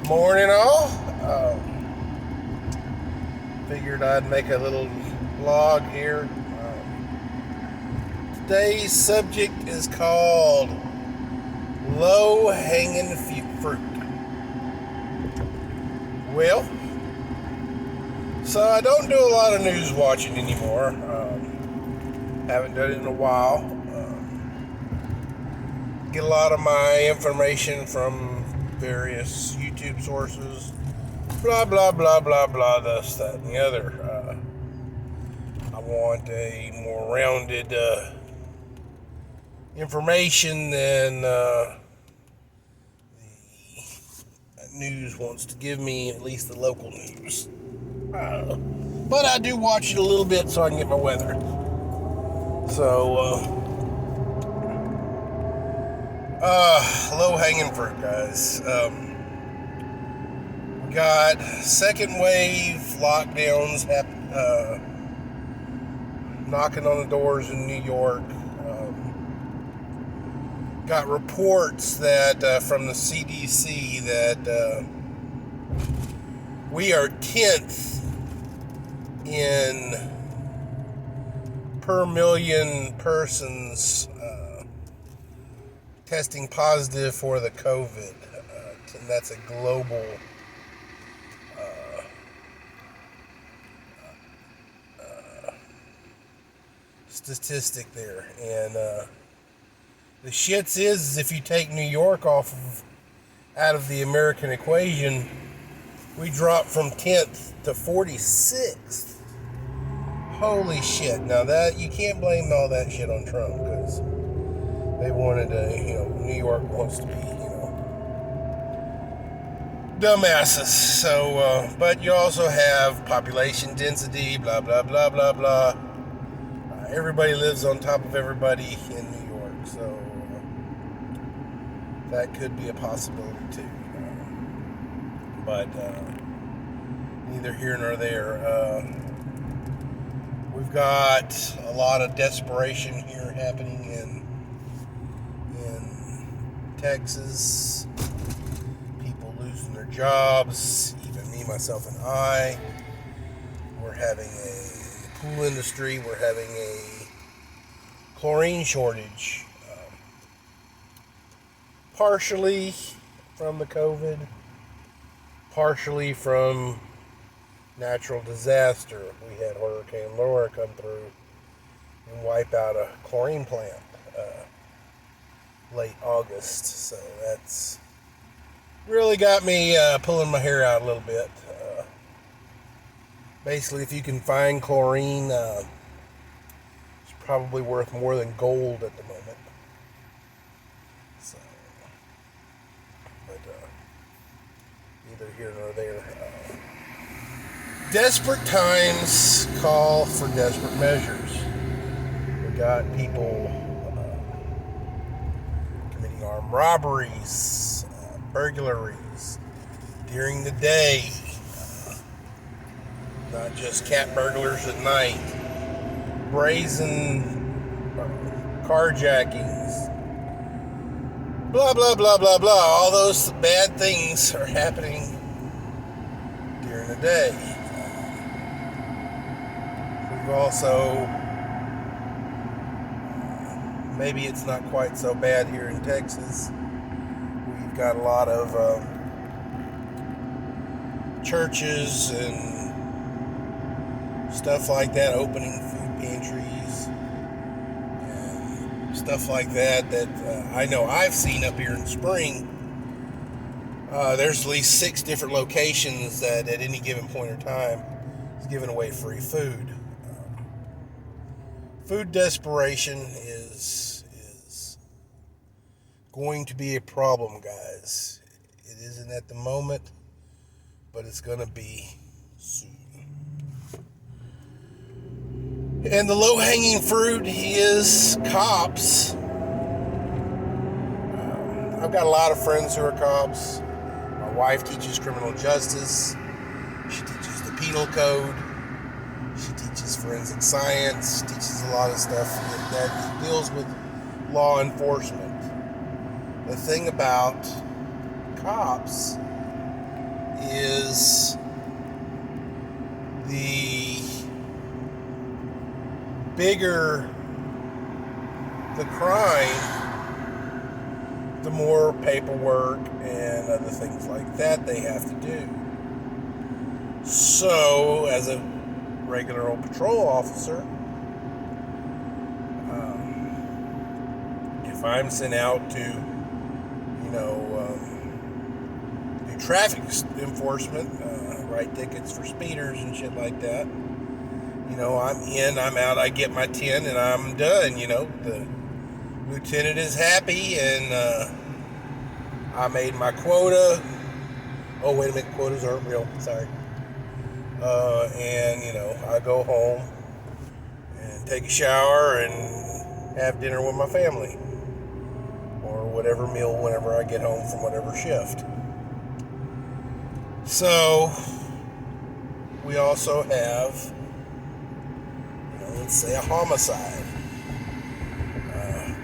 Morning, all. Figured I'd make a little vlog here. Today's subject is called low-hanging fruit. Well, so I don't do a lot of news watching anymore. Haven't done it in a while. Get a lot of my information from various YouTube sources. Blah, blah, blah, blah, blah, this, that, and the other. I want a more rounded information than the news wants to give me, at least the local news. But I do watch it a little bit so I can get my weather. So, low-hanging fruit, guys. We got second wave lockdowns knocking on the doors in New York. Got reports that from the CDC that we are 10th in per million persons testing positive for the COVID. And that's a global statistic there. And the shits is if you take New York out of the American equation, we dropped from 10th to 46th. Holy shit. Now that, you can't blame all that shit on Trump, because they wanted to, New York wants to be, dumbasses. So, but you also have population density, blah, blah, blah, blah, blah. Everybody lives on top of everybody in New York, so that could be a possibility too. But neither here nor there. We've got a lot of desperation here happening in Texas. People losing their jobs, even me, myself, and I. We're having pool industry, we're having a chlorine shortage, partially from the COVID, partially from natural disaster. We had Hurricane Laura come through and wipe out a chlorine plant late August, so that's really got me pulling my hair out a little bit. Basically, if you can find chlorine, it's probably worth more than gold at the moment. So, but neither here nor there. Desperate times call for desperate measures. We got people committing armed robberies, burglaries during the day. Not just cat burglars at night, brazen carjackings, blah, blah, blah, blah, blah. All those bad things are happening during the day. We've also, maybe it's not quite so bad here in Texas. We've got a lot of churches and stuff like that, opening food pantries and stuff like that I know I've seen up here in Spring. There's at least 6 different locations that at any given point in time is giving away free food. Food desperation is going to be a problem, guys. It isn't at the moment, but it's going to be soon. And the low-hanging fruit is cops. I've got a lot of friends who are cops. My wife teaches criminal justice. She teaches the penal code. She teaches forensic science. Teaches a lot of stuff that deals with law enforcement. The thing about cops is the bigger the crime, the more paperwork and other things like that they have to do. So, as a regular old patrol officer, if I'm sent out to, do traffic enforcement, write tickets for speeders and shit like that, I'm in, I'm out, I get my 10 and I'm done. The lieutenant is happy and I made my quota. Oh, wait a minute, quotas aren't real, sorry. And, I go home and take a shower and have dinner with my family. Or whatever meal whenever I get home from whatever shift. So, we also have, let's say a homicide.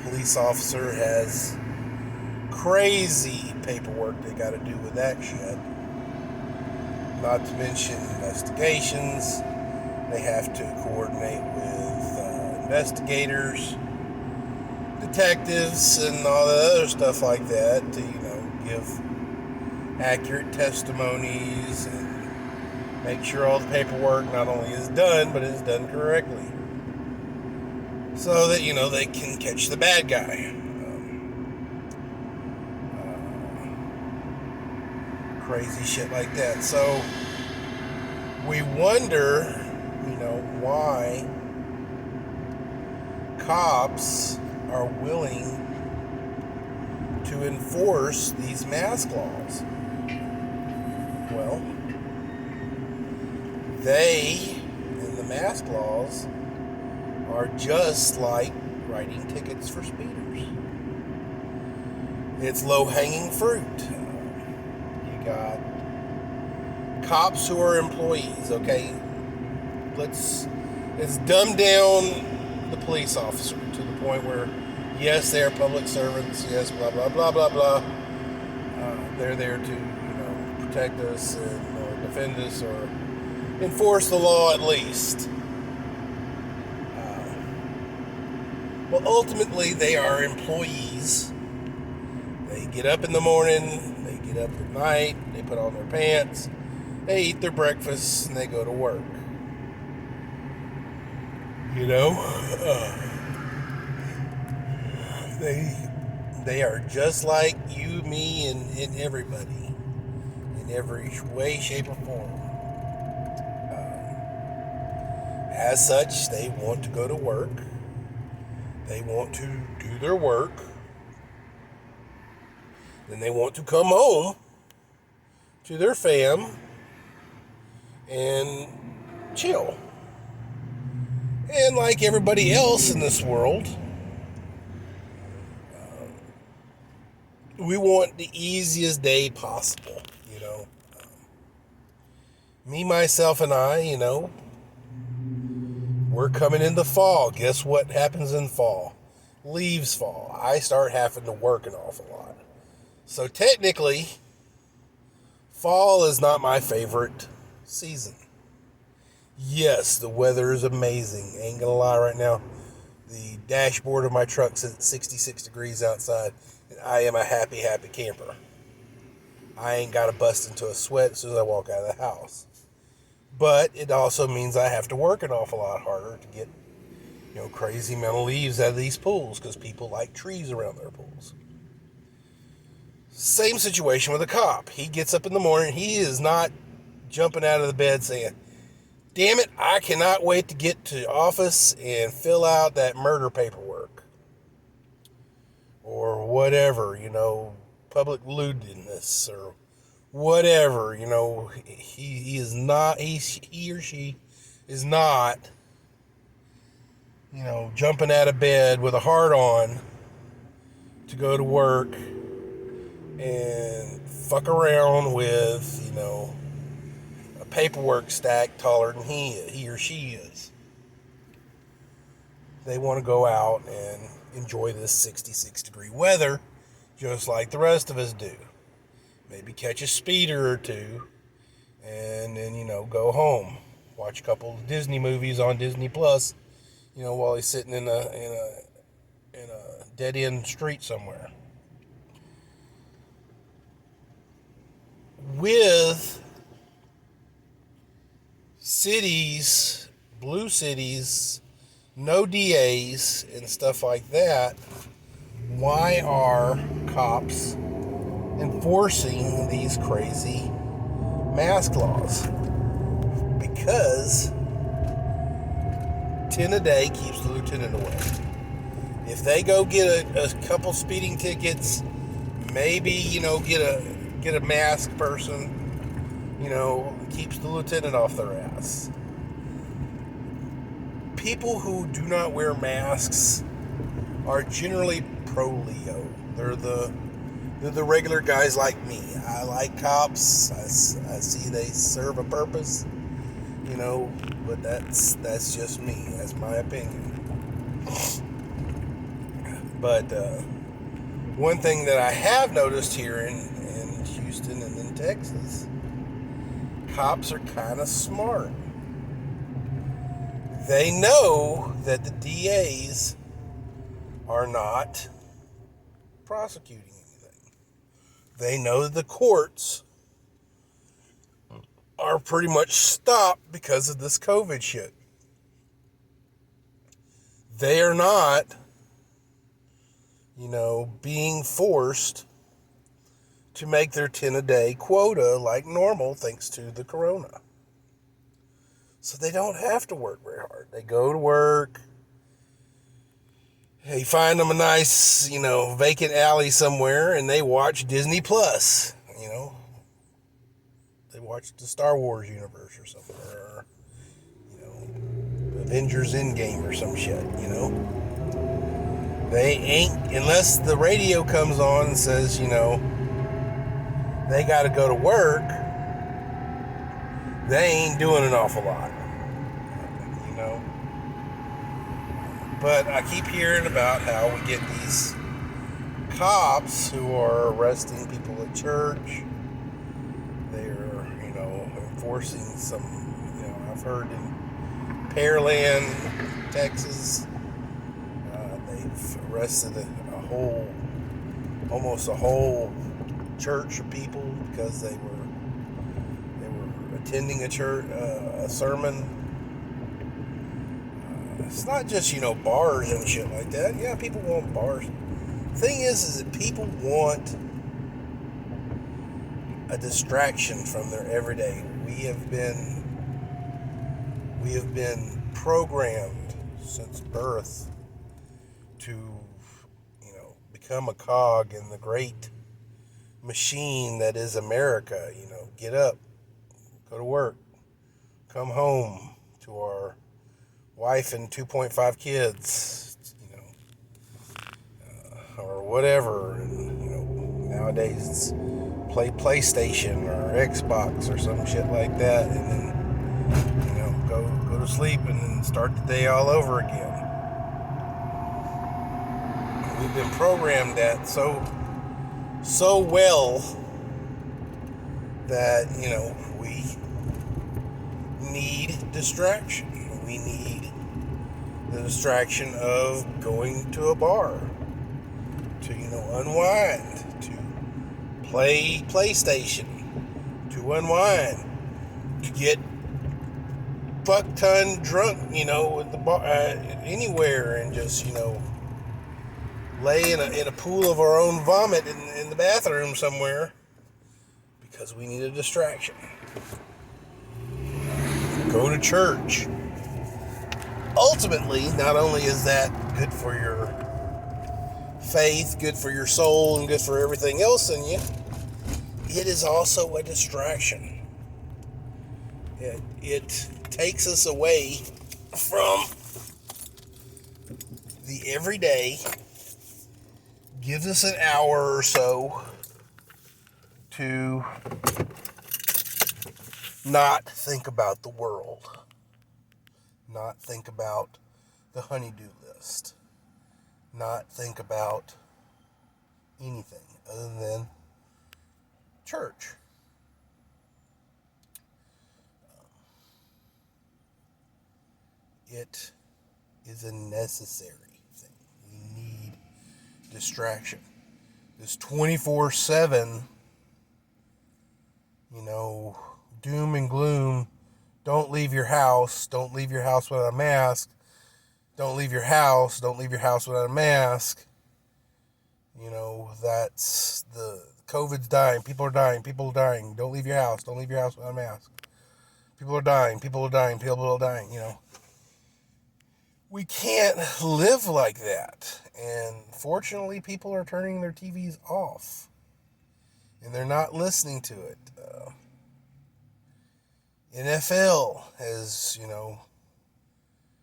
Police officer has crazy paperwork they got to do with that shit. Not to mention investigations. They have to coordinate with investigators, detectives, and all the other stuff like that to, give accurate testimonies and make sure all the paperwork not only is done, but is done correctly. So that, they can catch the bad guy. Crazy shit like that. So we wonder, why cops are willing to enforce these mask laws. Well, they, in the mask laws, are just like writing tickets for speeders. It's low-hanging fruit. You got cops who are employees, okay? Let's dumb down the police officer to the point where, yes, they are public servants, yes, blah, blah, blah, blah, blah. They're there to, protect us or defend us or enforce the law at least. Well, ultimately, they are employees. They get up in the morning, they get up at night, they put on their pants, they eat their breakfast, and they go to work. They are just like you, me, and everybody in every way, shape, or form. As such, they want to go to work. They want to do their work. Then they want to come home to their fam and chill. And like everybody else in this world, we want the easiest day possible, Me, myself, and I, we're coming into fall. Guess what happens in fall? Leaves fall. I start having to work an awful lot. So technically, fall is not my favorite season. Yes, the weather is amazing. Ain't gonna lie right now. The dashboard of my truck says 66 degrees outside, and I am a happy, happy camper. I ain't got to bust into a sweat as soon as I walk out of the house. But it also means I have to work an awful lot harder to get, crazy amount of leaves out of these pools because people like trees around their pools. Same situation with a cop. He gets up in the morning. He is not jumping out of the bed saying, damn it, I cannot wait to get to office and fill out that murder paperwork. Or whatever, public lewdness or whatever, he is not, he or she is not, jumping out of bed with a heart on to go to work and fuck around with, a paperwork stack taller than he or she is. They want to go out and enjoy this 66 degree weather just like the rest of us do. Maybe catch a speeder or two, and then, go home, watch a couple of Disney movies on Disney Plus, while he's sitting in a dead end street somewhere. With cities, blue cities, no DAs and stuff like that, why are cops enforcing these crazy mask laws? Because 10 a day keeps the lieutenant away. If they go get a couple speeding tickets, maybe, get a masked person, keeps the lieutenant off their ass. People who do not wear masks are generally pro-Leo. They're the regular guys like me. I like cops. I see they serve a purpose, but that's just me. That's my opinion. But one thing that I have noticed here in Houston and in Texas, cops are kind of smart. They know that the DAs are not prosecuting anything. They know that the courts are pretty much stopped because of this COVID shit. They are not, being forced to make their 10 a day quota like normal thanks to the corona. So they don't have to work very hard. They go to work. They find them a nice, vacant alley somewhere and they watch Disney Plus, They watch the Star Wars universe or something, or, Avengers Endgame or some shit, They ain't, unless the radio comes on and says, they got to go to work, they ain't doing an awful lot, But I keep hearing about how we get these cops who are arresting people at church. They're, enforcing some, I've heard in Pearland, Texas, they've arrested almost a whole church of people because they were attending a sermon. It's not just, bars and shit like that. Yeah, people want bars. Thing is that people want a distraction from their everyday. We have been programmed since birth to, become a cog in the great machine that is America. Get up, go to work, come home to our wife and 2.5 kids, or whatever. And, nowadays it's play PlayStation or Xbox or some shit like that, and then, go to sleep and then start the day all over again. We've been programmed that so well that, we need distraction. We need the distraction of going to a bar to, unwind, to play PlayStation, to unwind, to get fuck-ton drunk, at the bar, anywhere, and just, lay in a pool of our own vomit in the bathroom somewhere because we need a distraction. Go to church. Ultimately, not only is that good for your faith, good for your soul, and good for everything else in you, it is also a distraction. It takes us away from the everyday, gives us an hour or so to not think about the world. Not think about the honey-do list. Not think about anything other than church. It is a necessary thing. We need distraction. This 24/7, doom and gloom. Don't leave your house. Don't leave your house without a mask. Don't leave your house. Don't leave your house without a mask. That's the COVID's dying. People are dying. People are dying. Don't leave your house. Don't leave your house without a mask. People are dying. People are dying. People are dying. We can't live like that. And fortunately, people are turning their TVs off. And they're not listening to it. NFL has,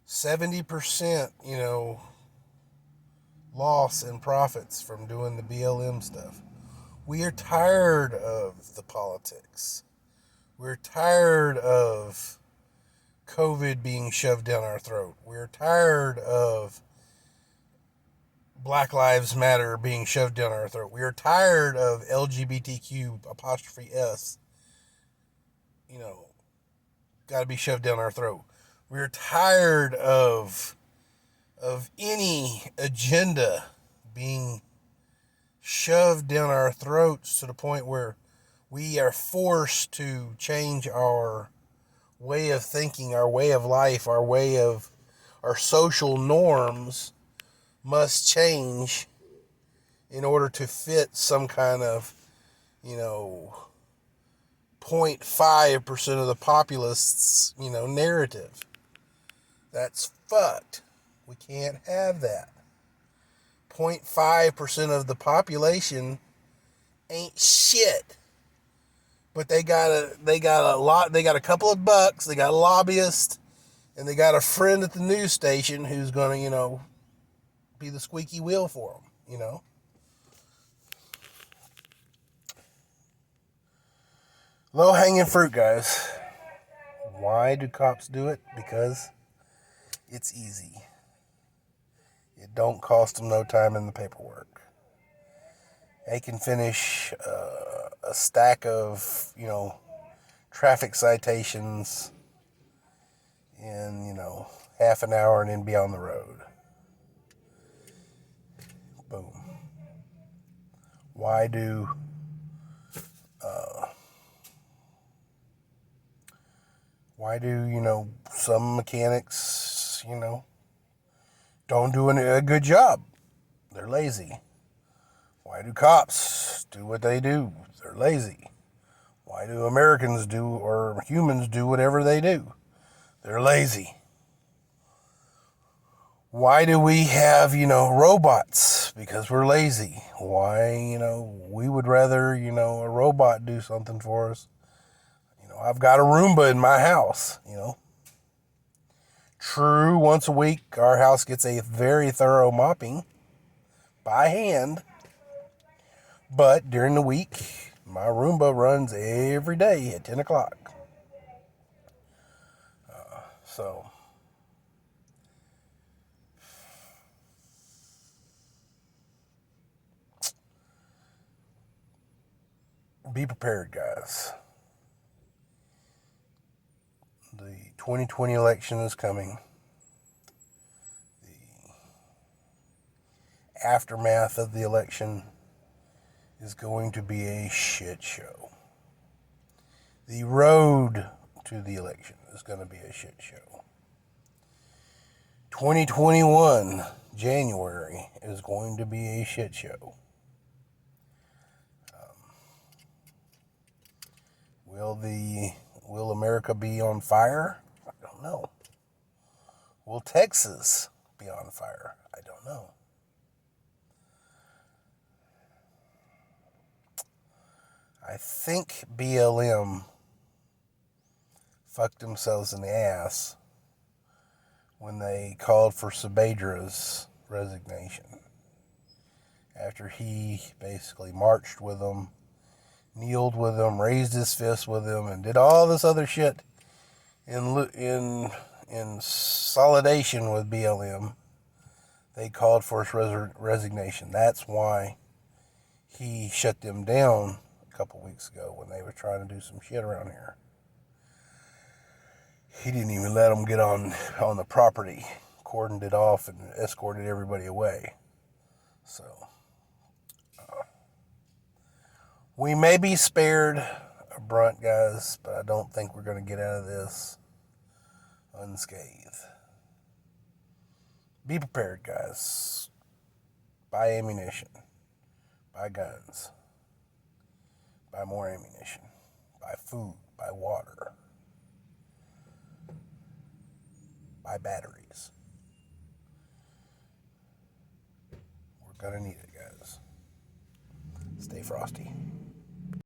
70%, loss in profits from doing the BLM stuff. We are tired of the politics. We're tired of COVID being shoved down our throat. We're tired of Black Lives Matter being shoved down our throat. We are tired of LGBTQ apostrophe S, got to be shoved down our throat. We're tired of any agenda being shoved down our throats to the point where we are forced to change our way of thinking, our way of life, our social norms must change in order to fit some kind of, 0.5% of the populists, narrative. That's fucked. We can't have that. 0.5% of the population ain't shit. But they got a couple of bucks, they got a lobbyist, and they got a friend at the news station who's gonna, be the squeaky wheel for them, Low-hanging fruit, guys. Why do cops do it? Because it's easy. It don't cost them no time in the paperwork. They can finish a stack of, traffic citations in, half an hour and then be on the road. Boom. Why do some mechanics, don't do a good job? They're lazy. Why do cops do what they do? They're lazy. Why do Americans do, or humans do whatever they do? They're lazy. Why do we have, robots? Because we're lazy. Why, we would rather, a robot do something for us. I've got a Roomba in my house, True, once a week, our house gets a very thorough mopping by hand. But during the week, my Roomba runs every day at 10 o'clock. So, be prepared, guys. The 2020 election is coming. The aftermath of the election is going to be a shit show. The road to the election is going to be a shit show. 2021, January, is going to be a shit show. Will America be on fire? I don't know. Will Texas be on fire? I don't know. I think BLM fucked themselves in the ass when they called for Saavedra's resignation. After he basically marched with them, kneeled with them, raised his fist with them, and did all this other shit in solidation with BLM, they called for his resignation. That's why he shut them down a couple weeks ago when they were trying to do some shit around here. He didn't even let them get on the property. Cordoned it off and escorted everybody away. So, we may be spared a brunt, guys, but I don't think we're going to get out of this unscathed. Be prepared, guys. Buy ammunition. Buy guns. Buy more ammunition. Buy food. Buy water. Buy batteries. We're going to need it, guys. Stay frosty.